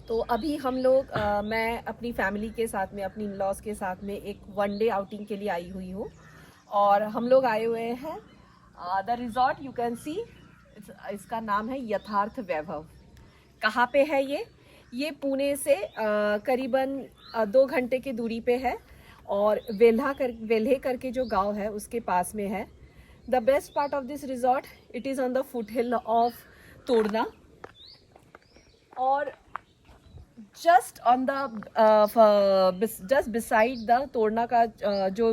तो अभी हम लोग मैं अपनी फैमिली के साथ में, अपनी इन-लॉज़ के साथ में एक वन डे आउटिंग के लिए आई हुई हूँ। और हम लोग आए हुए हैं द रिज़ॉर्ट, यू कैन सी, इसका नाम है यथार्थ वैभव। कहाँ पे है ये? ये पुणे से करीबन 2 घंटे की दूरी पे है और वेल्हे करके जो गांव है उसके पास में है। The best part of this resort, it is on the foot hill of तोड़ना, और just on the just beside the तोड़ना का जो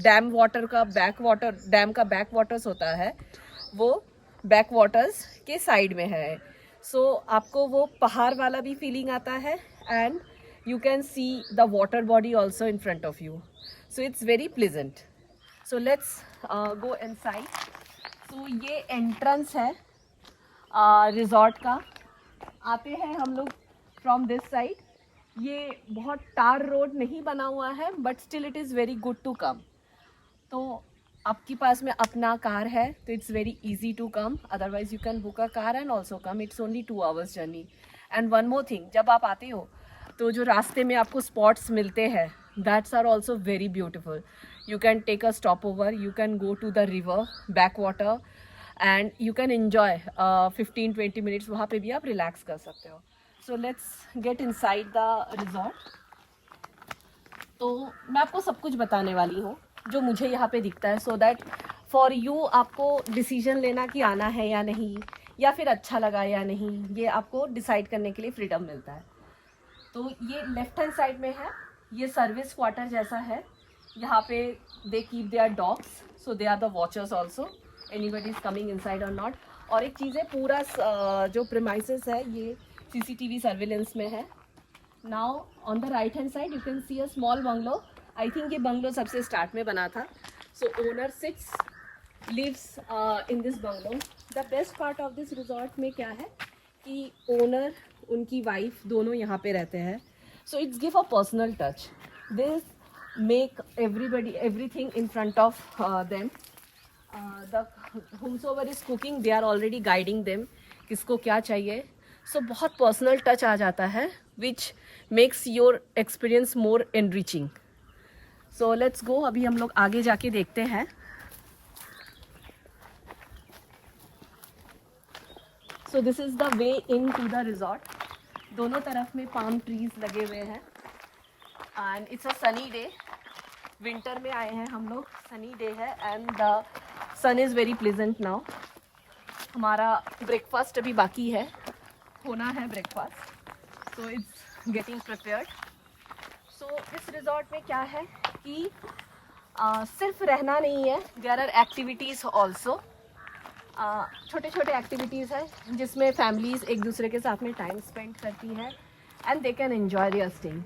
डैम वाटर का बैक वाटर, डैम का बैक वाटर्स होता है, वो बैक वाटर्स के साइड में है। सो आपको वो पहाड़ वाला भी फीलिंग आता है and you can see the water body also in front of you. So it's very pleasant. So let's go inside. So ये एंट्रेंस है रिजॉर्ट का। आते हैं हम लोग फ्रॉम दिस साइड। ये बहुत टार रोड नहीं बना हुआ है but still it is very good to come. तो आपके पास में अपना कार है तो it's very easy to come, otherwise you can book a car and also come. It's only 2 hours journey. And one more thing, जब आप आते हो तो जो रास्ते में आपको स्पॉट्स मिलते हैं, that's are also very beautiful. You can take a stop over, you can go to the river back water and you can enjoy 15-20 minutes, वहाँ पे भी आप रिलैक्स कर सकते हो। So let's get inside the resort. तो मैं आपको सब कुछ बताने वाली हूँ जो मुझे यहाँ पे दिखता है, सो दैट फॉर यू आपको डिसीजन लेना कि आना है या नहीं, या फिर अच्छा लगा या नहीं, ये आपको डिसाइड करने के लिए फ्रीडम मिलता है। तो ये लेफ्ट हैंड साइड में है, ये सर्विस क्वार्टर जैसा है। यहाँ पे they keep their dogs, so they are the watchers also, anybody is coming inside और नॉट। और एक चीज़ है, पूरा जो प्रीमाइसेस है ये CCTV सर्विलेंस में है। Now on the right hand side you can see a small bungalow. I think ये bungalow सबसे स्टार्ट में बना था. So owner lives in this bungalow. The best part of this resort में क्या है कि owner, उनकी wife दोनों यहाँ पे रहते हैं. So it's give a personal touch. This make everything in front of them. The whomsoever is cooking, they are already guiding them किसको क्या चाहिए. सो बहुत पर्सनल टच आ जाता है which makes your experience more enriching. So let's go, अभी हम लोग आगे जाके देखते हैं. So this is the way in to the resort. दोनों तरफ में पाम ट्रीज लगे हुए हैं and it's a sunny day. Winter में आए हैं हम लोग, सनी डे है and the sun is very pleasant now. हमारा ब्रेकफास्ट अभी बाकी है, होना है breakfast, so it's getting prepared. सो इस रिजॉर्ट में क्या है कि सिर्फ रहना नहीं है, देयर आर एक्टिविटीज़ ऑल्सो. छोटे छोटे एक्टिविटीज़ हैं जिसमें फैमिलीज़ एक दूसरे के साथ में टाइम स्पेंड करती है and they can enjoy their staying.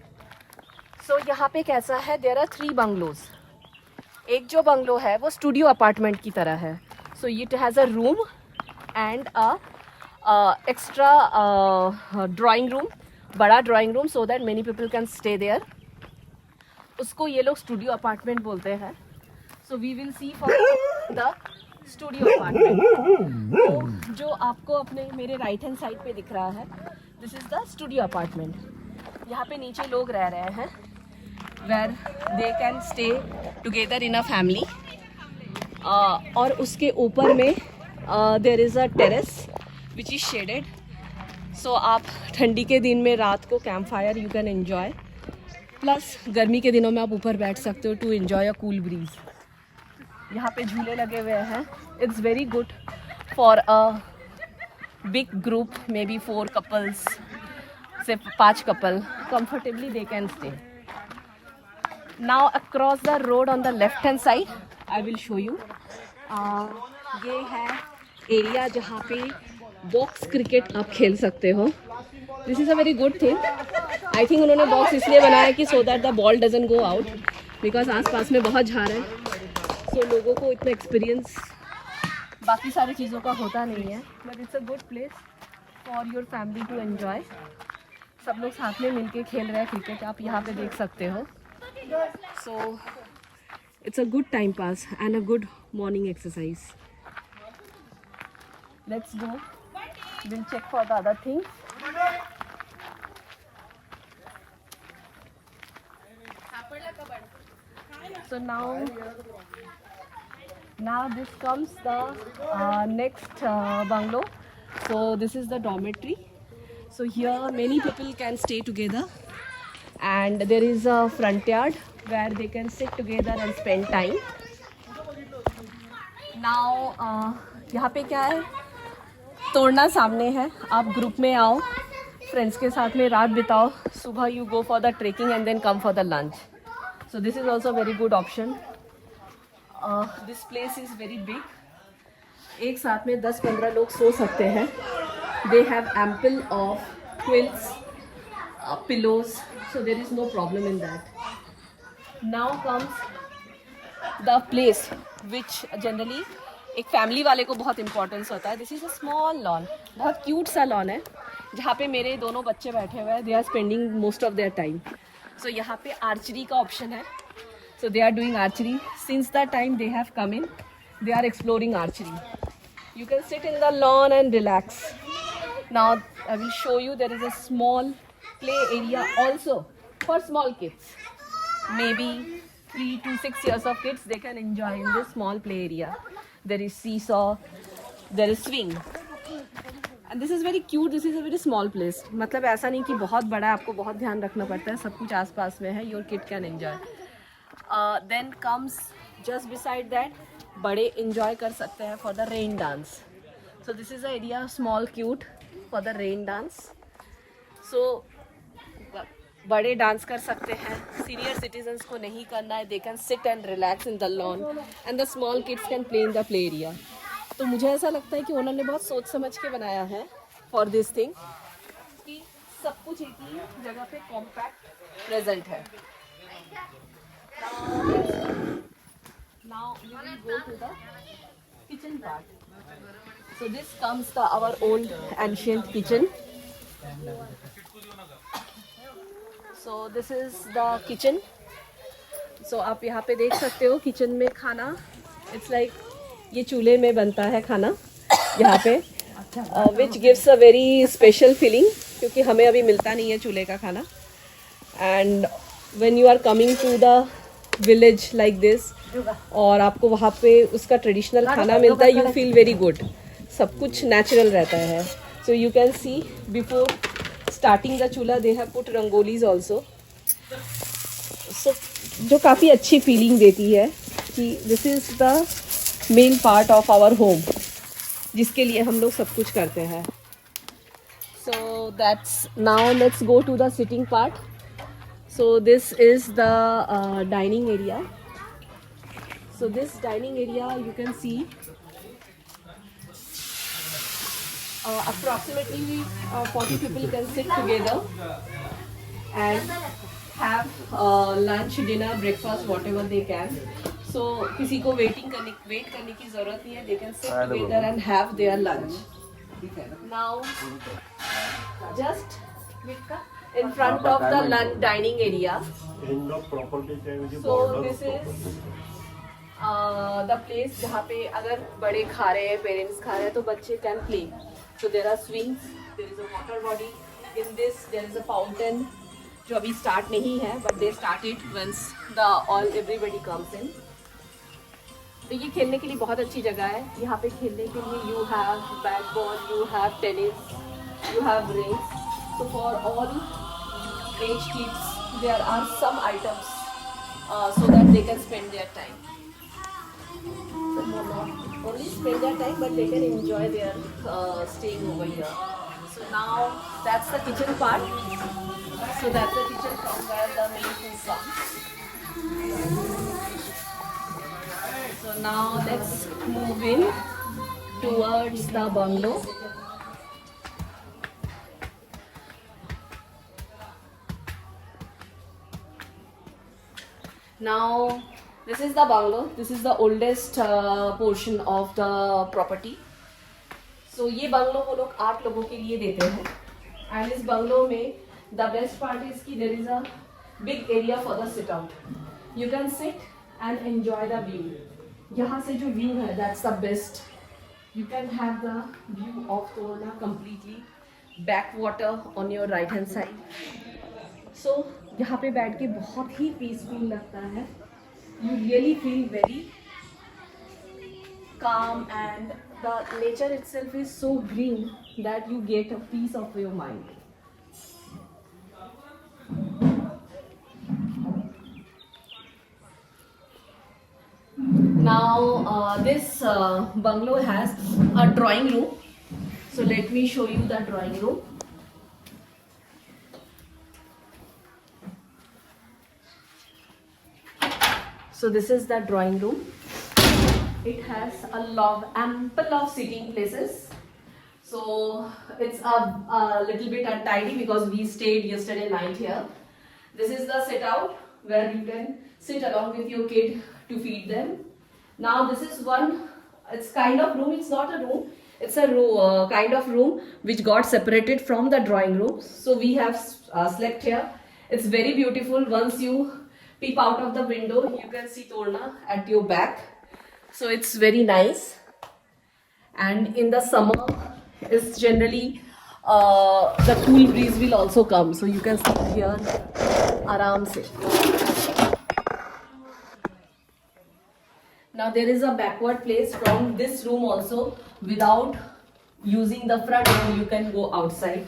So यहाँ पे कैसा है, देयर आर 3 बंगलोज. एक जो बंगलो है वो स्टूडियो अपार्टमेंट की तरह है. So it has a room and a extra drawing room, बड़ा drawing room, so that many people can stay there. उसको ये लोग स्टूडियो अपार्टमेंट बोलते हैं. So we will see for the studio apartment. तो जो आपको अपने मेरे राइट हैंड साइड पे दिख रहा है, this is the studio apartment. यहाँ पे नीचे लोग रह रहे हैं where they can stay together in a family. और उसके ऊपर में there is a terrace which is shaded. So आप ठंडी के दिन में रात को camp fire you can enjoy, plus गर्मी के दिनों में आप ऊपर बैठ सकते हो to enjoy a cool breeze. यहाँ पे झूले लगे हुए हैं. It's very good for a big group, may be 4 couples, से 5 couple comfortably they can stay. Now across the road on the left hand side I will show you. ये है area जहाँ पे बॉक्स क्रिकेट आप खेल सकते हो. This is a very good thing. I think उन्होंने बॉक्स इसलिए बनाया कि so that the ball doesn't go out, because आसपास में बहुत झाड़ है. सो लोगों को इतना एक्सपीरियंस बाकी सारी चीज़ों का होता नहीं है, but it's a good place for your family to enjoy. सब लोग साथ में मिलके खेल रहे हैं क्रिकेट, आप यहाँ पे देख सकते हो. So it's a good time pass and a good morning exercise. Let's go. We'll check for the other things. So now this comes the next bungalow. So this is the dormitory. So here many people can stay together, and there is a front yard where they can sit together and spend time. Now यहाँ पे क्या है, तोड़ना सामने है, आप group में आओ, फ्रेंड्स के साथ में रात बिताओ, सुबह you go for the trekking and then come for the lunch. So this is also very good option. This place is very big. एक साथ में 10-15 लोग सो सकते हैं. They have ample of quilts, pillows, so there is no problem in that. Now comes the place which generally एक फैमिली वाले को बहुत इंपॉर्टेंस होता है. This is a small lawn. बहुत क्यूट सा लॉन है जहाँ पे मेरे दोनों बच्चे बैठे हुए हैं. They are spending most of their time. So यहाँ पे आर्चरी का ऑप्शन है. So they are doing archery. Since that time they have come in, they are exploring archery. You can sit in the lawn and relax. Now I will show you, there is a small play area also for small kids. Maybe 3 to 6 years of kids, they can enjoy in this small play area. There is seesaw, there is swing. And this is very cute. This is a very small place. मतलब ऐसा नहीं कि बहुत बड़ा है, आपको बहुत ध्यान रखना पड़ता है. सब कुछ आसपास में है. Your kid can enjoy. Then comes just beside that, बड़े enjoy कर सकते हैं for the rain dance. So this is the area small cute for the rain dance. So बड़े डांस कर सकते हैं. Senior citizens को नहीं करना है. They can sit and relax in the lawn, and the small kids can play in the play area. तो मुझे ऐसा लगता है कि उन्होंने बहुत सोच समझ के बनाया है for this thing, कि सब कुछ एक ही जगह पे कॉम्पैक्ट प्रेजेंट है. Now we will go to the kitchen part. So this comes our old ancient kitchen. So this is the kitchen. So आप यहाँ पे देख सकते हो किचन में खाना. It's like ये चूल्हे में बनता है खाना यहाँ पे, which gives a very special feeling, क्योंकि हमें अभी मिलता नहीं है चूल्हे का खाना. And when you are coming to the village like this, और आपको वहाँ पे उसका ट्रेडिशनल खाना मिलता है, यू फील वेरी गुड. सब कुछ नेचुरल रहता है. So you can see before starting the chulha they have put rangolis also. So जो काफ़ी अच्छी फीलिंग देती है कि this is the main part of our home, जिसके लिए हम लोग सब कुछ करते हैं. So that's now let's go to the sitting part. So this is the dining area. So this dining area, you can see approximately 40 people can sit together and have lunch, dinner, breakfast, whatever they can. So किसी को wait करने की ज़रूरत नहीं है. They can sit together and have their lunch. Now just in front of the lunch dining area. So this is the place जहाँ पे अगर बड़े खा रहे हैं, पेरेंट्स खा रहे हैं, तो बच्चे can play. So there are swings, there is a water body. In this there is a fountain जो अभी start नहीं है, but they start it once everybody comes in. तो ये खेलने के लिए बहुत अच्छी जगह है. यहाँ पे खेलने के लिए you have bat ball, you have tennis, you have rings. So for all age kids, there are some items so that they can spend their time. So not only spend their time, but they can enjoy their staying over here. So now that's the kitchen part. So that's the kitchen from where the main food comes. So now let's move in towards the bungalow. Now this is the bungalow. This is the oldest portion of the property. So ये bungalow वो लोग 8 लोगों के लिए देते हैं. And इस bungalow में the best part is कि there is a big area for the sit out. You can sit and enjoy the view. यहाँ से जो view है, that's the best. You can have the view of Tolna completely. Backwater on your right hand side. So यहाँ पे बैठ के बहुत ही peaceful लगता है. you really feel very calm, and the nature itself is so green that you get a peace of your mind. Now this bungalow has a drawing room. So let me show you the drawing room. So this is the drawing room. It has ample of sitting places. So it's a little bit untidy because we stayed yesterday night here. This is the sit out where you can sit along with your kid to feed them. Now this is one, it's kind of room, it's not a room, it's a kind of room which got separated from the drawing room. So we have slept here. It's very beautiful. Once you peep out of the window, you can see Torna at your back. So it's very nice. And in the summer, it's generally the cool breeze will also come. So you can sit here aram se. Now there is a backward place from this room also. Without using the front room, you can go outside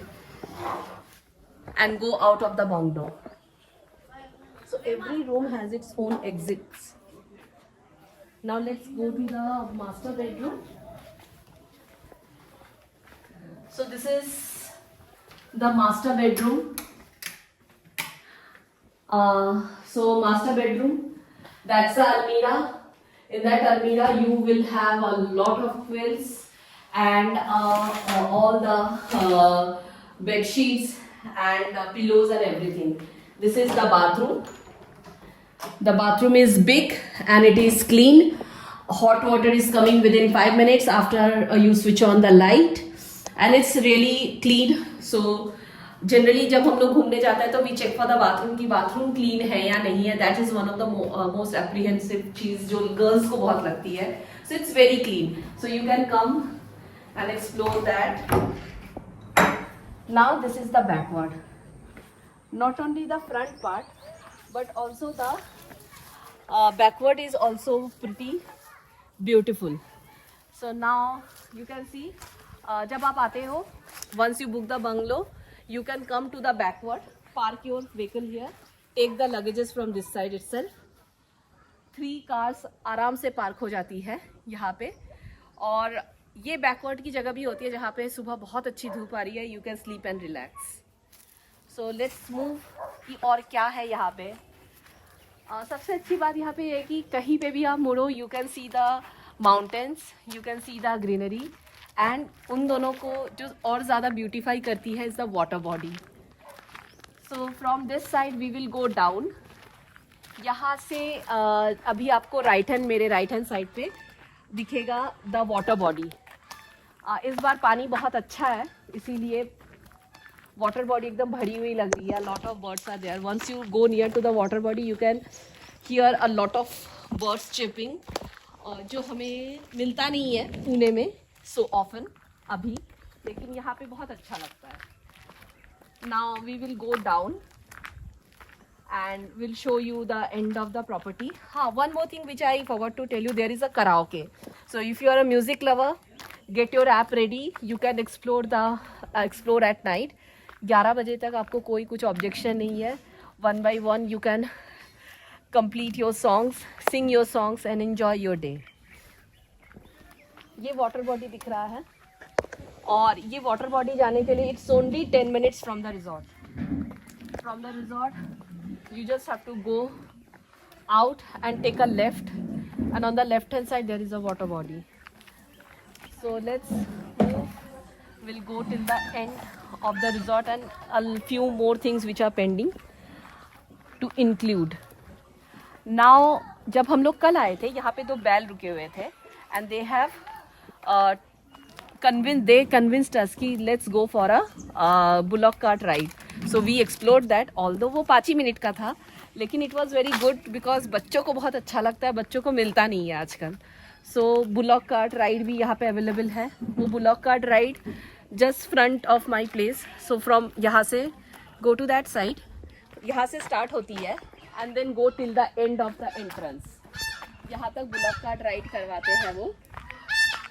and go out of the bungalow. So every room has its own exits. Now let's go to the master bedroom. So this is the master bedroom. So master bedroom, that's the almirah. In that almirah, you will have a lot of quilts and all the bed sheets and pillows and everything. This is the bathroom. The bathroom is big and it is clean. Hot water is coming within 5 minutes after you switch on the light, and it's really clean. So generally जब हम लोग घूमने जाते हैं तो we check for the bathroom कि bathroom clean है या नहीं है. That is one of the most apprehensive चीज जो girls को बहुत लगती है. So it's very clean. So you can come and explore that. Now this is the backward. Not only the front part, but also the backward is also pretty beautiful. So now you can see जब आप आते हो, once you book the bungalow, you can come to the backward, park your vehicle here, take the luggages from this side itself. 3 cars आराम से park हो जाती है यहाँ पे. और ये बैकवर्ड की जगह भी होती है जहाँ पे सुबह बहुत अच्छी धूप आ रही है. You can sleep and relax. So let's move कि और क्या है यहाँ पे. सबसे अच्छी बात यहाँ पे ये है कि कहीं पे भी आप मुड़ो, you can see the mountains, you can see the greenery. And उन दोनों को जो और ज़्यादा ब्यूटीफाई करती है is the water body. So from this side we will go down. यहाँ से अभी आपको मेरे राइट हैंड साइड पे दिखेगा द वाटर बॉडी. इस बार पानी बहुत अच्छा है, इसीलिए वाटर बॉडी एकदम भरी हुई लग रही है. Lot of birds are there. Once you go near to the water body you can hear a lot of birds chipping, जो हमें मिलता नहीं है पुणे में सो ऑफन अभी, लेकिन यहाँ पे बहुत अच्छा लगता है. Now we will go down and we'll show you the end of the property. One more thing which I forgot to tell you, there is a karaoke. So if you are a music lover, get your app ready. You can explore at night. 11 बजे तक आपको कोई कुछ objection नहीं है. One by one you can complete your songs, sing your songs and enjoy your day. ये water body दिख रहा है, और ये water body जाने के लिए it's only 10 minutes from the resort. From the resort you just have to go out and take a left, and on the left hand side there is a water body. So let's move. We'll go till the end of the resort and a few more things which are pending to include. Now जब हम लोग कल आए थे यहाँ पे 2 बैल रुके हुए थे and they have convinced us कि let's go for a bullock cart ride. So we explored that, although वो 5 ही मिनट का था, लेकिन it was very good because बच्चों को बहुत अच्छा लगता है. बच्चों को मिलता नहीं है आजकल. So bullock cart ride भी यहाँ पे अवेलेबल है. वो bullock cart ride just front of my place. So from यहाँ से go to that side, यहाँ से start होती है and then go till the end of the entrance. यहाँ तक बुलक कार्ट राइड करवाते हैं वो.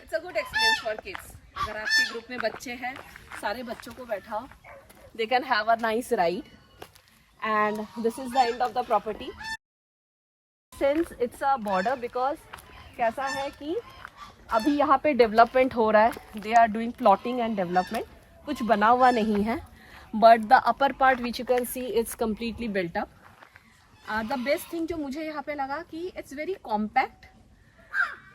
It's a good experience for kids. अगर आपके ग्रुप में बच्चे हैं, सारे बच्चों को बैठाओ, they can have a nice ride. And this is the end of the property. Since it's a border, because कैसा है कि अभी यहाँ पे डेवलपमेंट हो रहा है. They are doing plotting and development. कुछ बना हुआ नहीं है, but the upper part which you can see it's completely built up. The best thing जो मुझे यहाँ पे लगा कि it's very compact.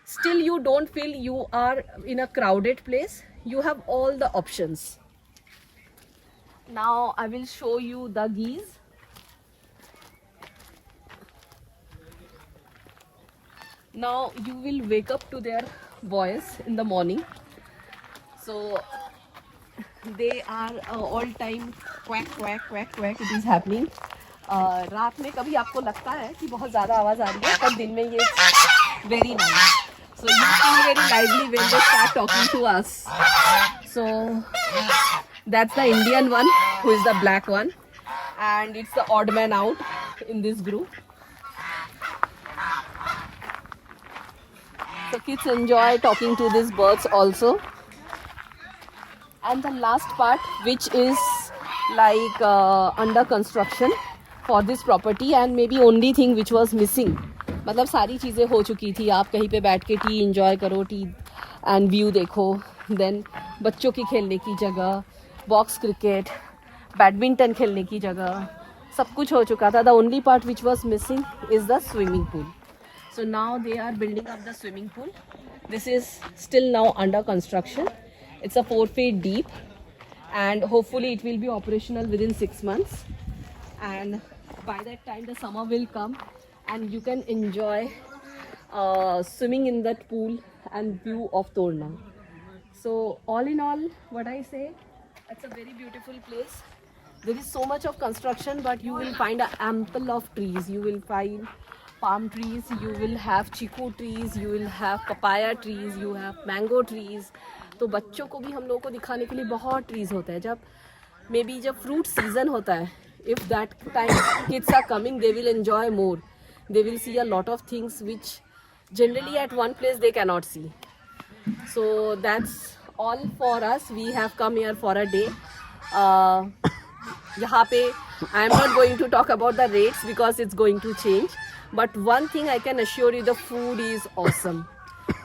Still you don't feel you are in a crowded place. You have all the options. Now I will show you the geese. Now you will wake up to their voice in the morning. So they are all time quack quack quack quack. It is happening. रात में कभी आपको लगता है कि बहुत ज़्यादा आवाज़ आ रही है, पर दिन में ये very nice. So you feel very lively when they start talking to us. So that's the Indian one, who is the black one, and it's the odd man out in this group. So kids enjoy talking to these birds also. And the last part, which is like under construction for this property, and maybe only thing which was missing. मतलब सारी चीज़ें हो चुकी थी. आप कहीं पे बैठ के टी enjoy करो, टी एंड व्यू देखो. देन बच्चों की खेलने की जगह, बॉक्स क्रिकेट, बैडमिंटन खेलने की जगह, सब कुछ हो चुका था. The only part which was missing is the swimming pool. So now they are building up the swimming pool. This is still now under construction. It's a 4 feet deep, and hopefully it will be operational within 6 months. And by that time the summer will come, and you can enjoy swimming in that pool and view of Torna. So all in all, what I say, it's a very beautiful place. There is so much of construction, but you will find a ample of trees. You will find palm trees, you will have chiku trees, you will have papaya trees, you have mango trees. तो बच्चों को भी हम लोगों को दिखाने के लिए बहुत ट्रीज होते हैं. जब मे बी जब फ्रूट सीजन होता है, if that time kids are coming, they will enjoy more. They will see a lot of things which generally at one place they can not see. So that's all for us. We have come here for a day. यहाँ पे I am not going to talk about the rates because it's going to change. But one thing I can assure you, the food is awesome,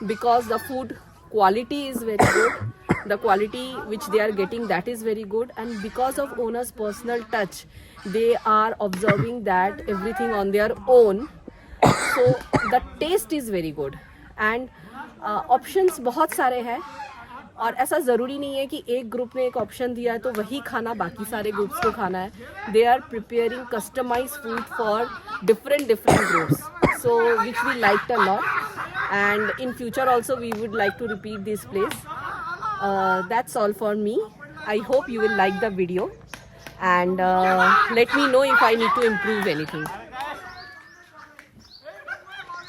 because the food quality is very good. The quality which they are getting, that is very good, and because of owner's personal touch, they are observing that everything on their own. So the taste is very good, and options बहुत सारे हैं. और ऐसा ज़रूरी नहीं है कि एक ग्रुप ने एक ऑप्शन दिया है तो वही खाना बाकी सारे ग्रुप्स को खाना है. They are preparing customize food for different groups, so which we liked a lot, and in future also we would like to repeat this place. That's all for me. I hope you will like the video, and let me know if I need to improve anything.